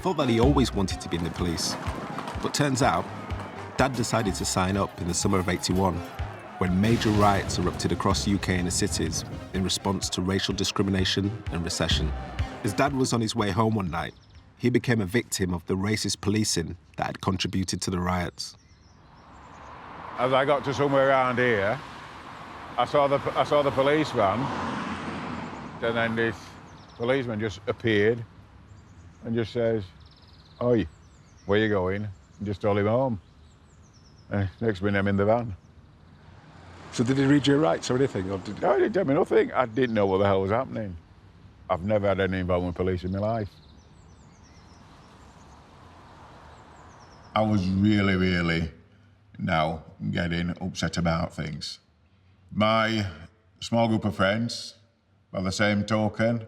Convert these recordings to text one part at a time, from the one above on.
thought that he always wanted to be in the police. But turns out, Dad decided to sign up in the summer of '81, when major riots erupted across the UK inner cities in response to racial discrimination and recession. As Dad was on his way home one night, he became a victim of the racist policing that had contributed to the riots. As I got to somewhere around here, I saw the police van, and then this policeman just appeared and just says, "Oi, where you going?" And just told him home. And next minute I'm in the van. So did he read your rights or anything? Or did... No, he didn't tell me nothing. I didn't know what the hell was happening. I've never had any involvement with police in my life. I was really now getting upset about things. My small group of friends, by the same token,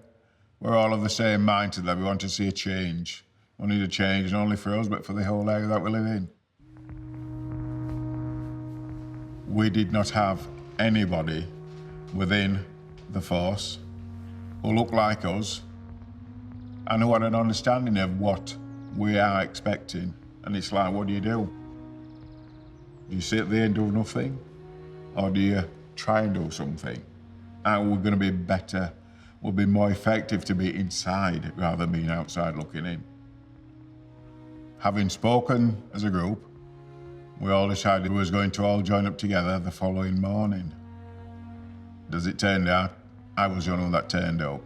we're all of the same mindset that we want to see a change. We need a change not only for us, but for the whole area that we live in. We did not have anybody within the force who looked like us and who had an understanding of what we are expecting. And it's like, what do? Do you sit there and do nothing? Or do you try and do something? And we're going to be better, we'll be more effective to be inside rather than being outside looking in. Having spoken as a group, we all decided we was going to all join up together the following morning. As it turned out, I was the only one that turned up.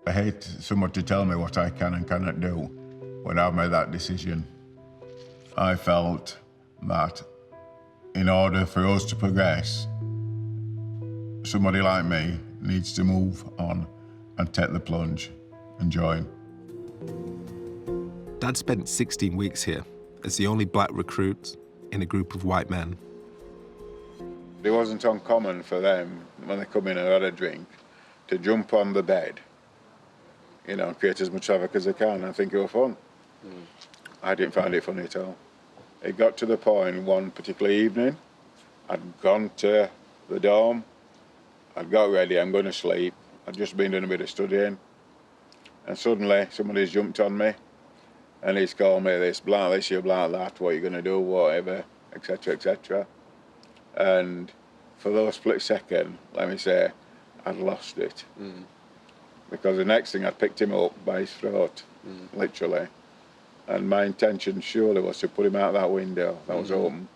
I hate someone to tell me what I can and cannot do when I've made that decision. I felt that in order for us to progress, somebody like me needs to move on and take the plunge and join. Dad spent 16 weeks here as the only black recruit in a group of white men. It wasn't uncommon for them, when they come in and had a drink, to jump on the bed, you know, and create as much havoc as they can and think it was fun. I didn't find it funny at all. It got to the point one particular evening, I'd gone to the dorm, I'd got ready, I'm going to sleep. I'd just been doing a bit of studying, and suddenly somebody's jumped on me, and he's called me this, blah this, you blah that, what are you going to do, whatever, etc., etc. And for those split second, let me say, I'd lost it. Because the next thing, I'd picked him up by his throat, literally. And my intention surely was to put him out that window that was open.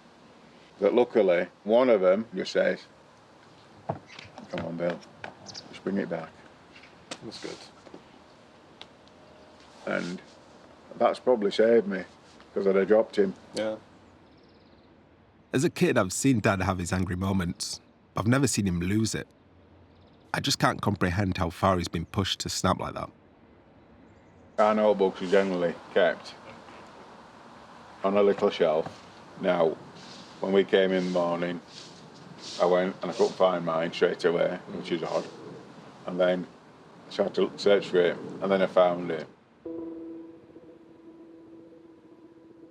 But luckily, one of them just says, "Come on, Bill, just bring it back." That's good. And that's probably saved me, because I'd have dropped him. Yeah. As a kid, I've seen Dad have his angry moments, but I've never seen him lose it. I just can't comprehend how far he's been pushed to snap like that. Our notebooks are generally kept on a little shelf. Now, when we came in the morning, I went and I couldn't find mine straight away, which is odd. And then I started to search for it, and then I found it.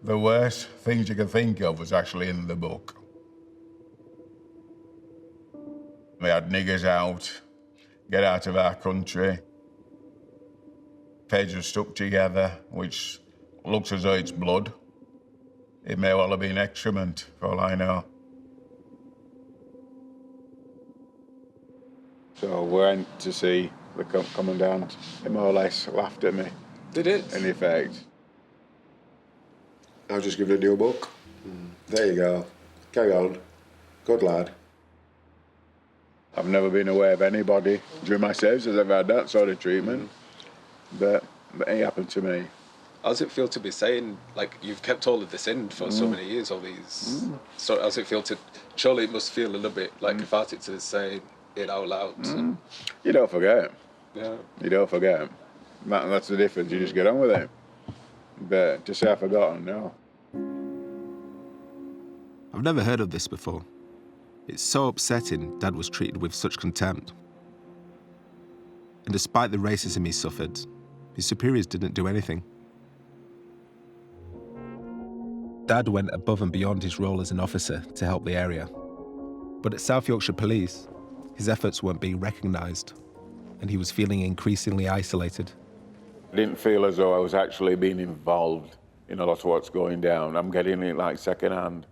The worst things you can think of was actually in the book. We had niggers out, get out of our country. Pages are stuck together, which looks as though it's blood. It may well have been excrement, for all I know. So we went to see the commandant. He more or less laughed at me. Did it? In effect. I'll just give it a new book. There you go. Carry on. Good lad. I've never been aware of anybody during my service that's ever had that sort of treatment. But it happened to me. How does it feel to be saying, like, you've kept all of this in for so many years, all these... So how does it feel to... Surely it must feel a little bit like cathartic to say it out loud. You don't forget. Yeah. You don't forget. That's the difference. You just get on with it. But to say I've forgotten, no. I've never heard of this before. It's so upsetting Dad was treated with such contempt. And despite the racism he suffered, his superiors didn't do anything. Dad went above and beyond his role as an officer to help the area. But at South Yorkshire Police, his efforts weren't being recognised, and he was feeling increasingly isolated. didn't feel as though I was actually being involved in a lot of what's going down. I'm getting it like secondhand.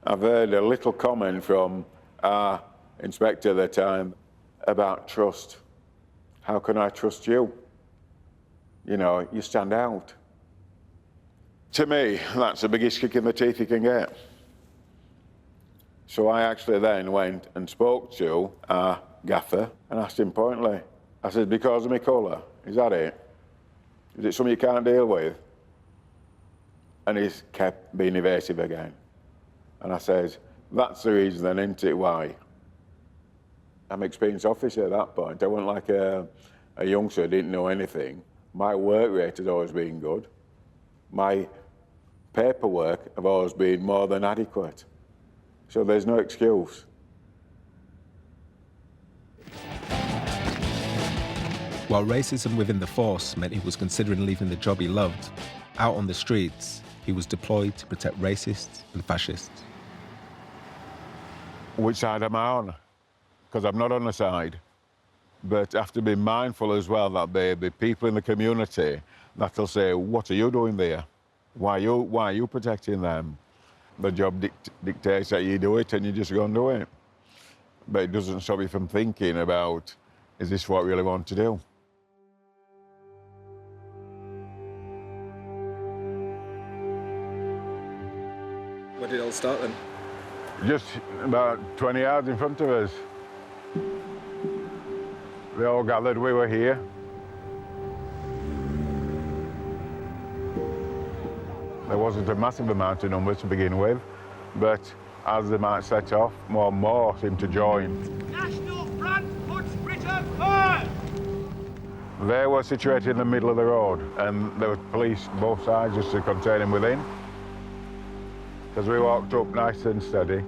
I've heard a little comment from our inspector at the time about trust. How can I trust you? You know, you stand out. To me, that's the biggest kick in the teeth you can get. So I actually then went and spoke to our gaffer and asked him pointedly. I said, because of my colour, is that it? Is it something you can't deal with? And he's kept being evasive again. And I says, that's the reason then, isn't it, why? I'm an experienced officer at that point. I wasn't like a youngster who didn't know anything. My work rate has always been good. My paperwork have always been more than adequate. So there's no excuse. While racism within the force meant he was considering leaving the job he loved, out on the streets, he was deployed to protect racists and fascists. Which side am I on? Because I'm not on the side. But I have to be mindful as well that there be people in the community that'll say, what are you doing there? Why are you protecting them? The job dictates that you do it and you just go and do it. But it doesn't stop you from thinking about, is this what I really want to do? Where did it all start then? Just about 20 yards in front of us. They all gathered, we were here. There wasn't a massive amount of numbers to begin with, but as the march set off, more and more seemed to join. National Front puts Britain first! They were situated in the middle of the road, and there were police both sides just to contain them within. As we walked up nice and steady,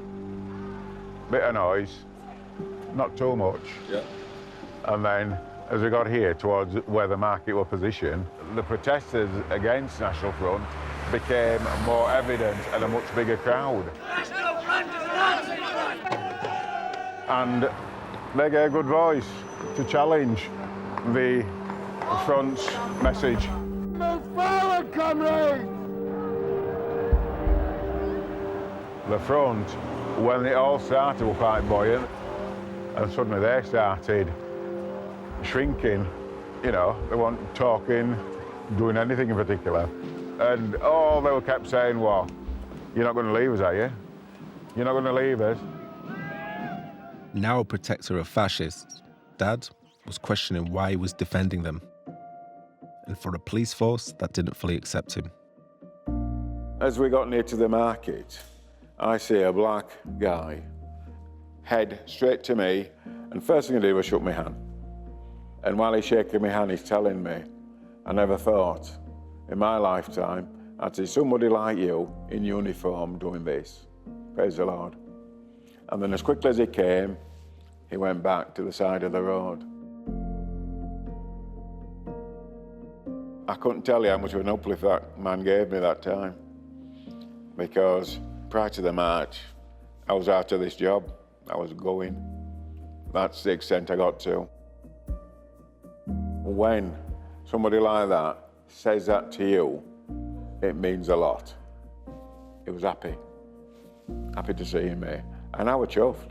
bit of noise, not too much. Yeah. And then, as we got here towards where the market were positioned, the protesters against National Front became more evident and a much bigger crowd. National Front is Nazi! And they gave a good voice to challenge the Front's message. Move forward, comrades! The Front, when it all started, were quite buoyant, and suddenly they started shrinking. You know, they weren't talking, doing anything in particular. And all they were kept saying was, you're not going to leave us, are you? You're not going to leave us. Now a protector of fascists, Dad was questioning why he was defending them. And for a police force that didn't fully accept him. As we got near to the market, I see a black guy head straight to me, and first thing he did was shook my hand. And while he's shaking my hand, he's telling me, I never thought in my lifetime I'd see somebody like you in uniform doing this. Praise the Lord. And then as quickly as he came, he went back to the side of the road. I couldn't tell you how much of an uplift that man gave me that time, because prior to the march, I was out of this job. I was going. That's the extent I got to. When somebody like that says that to you, it means a lot. He was happy to see me, and I was chuffed.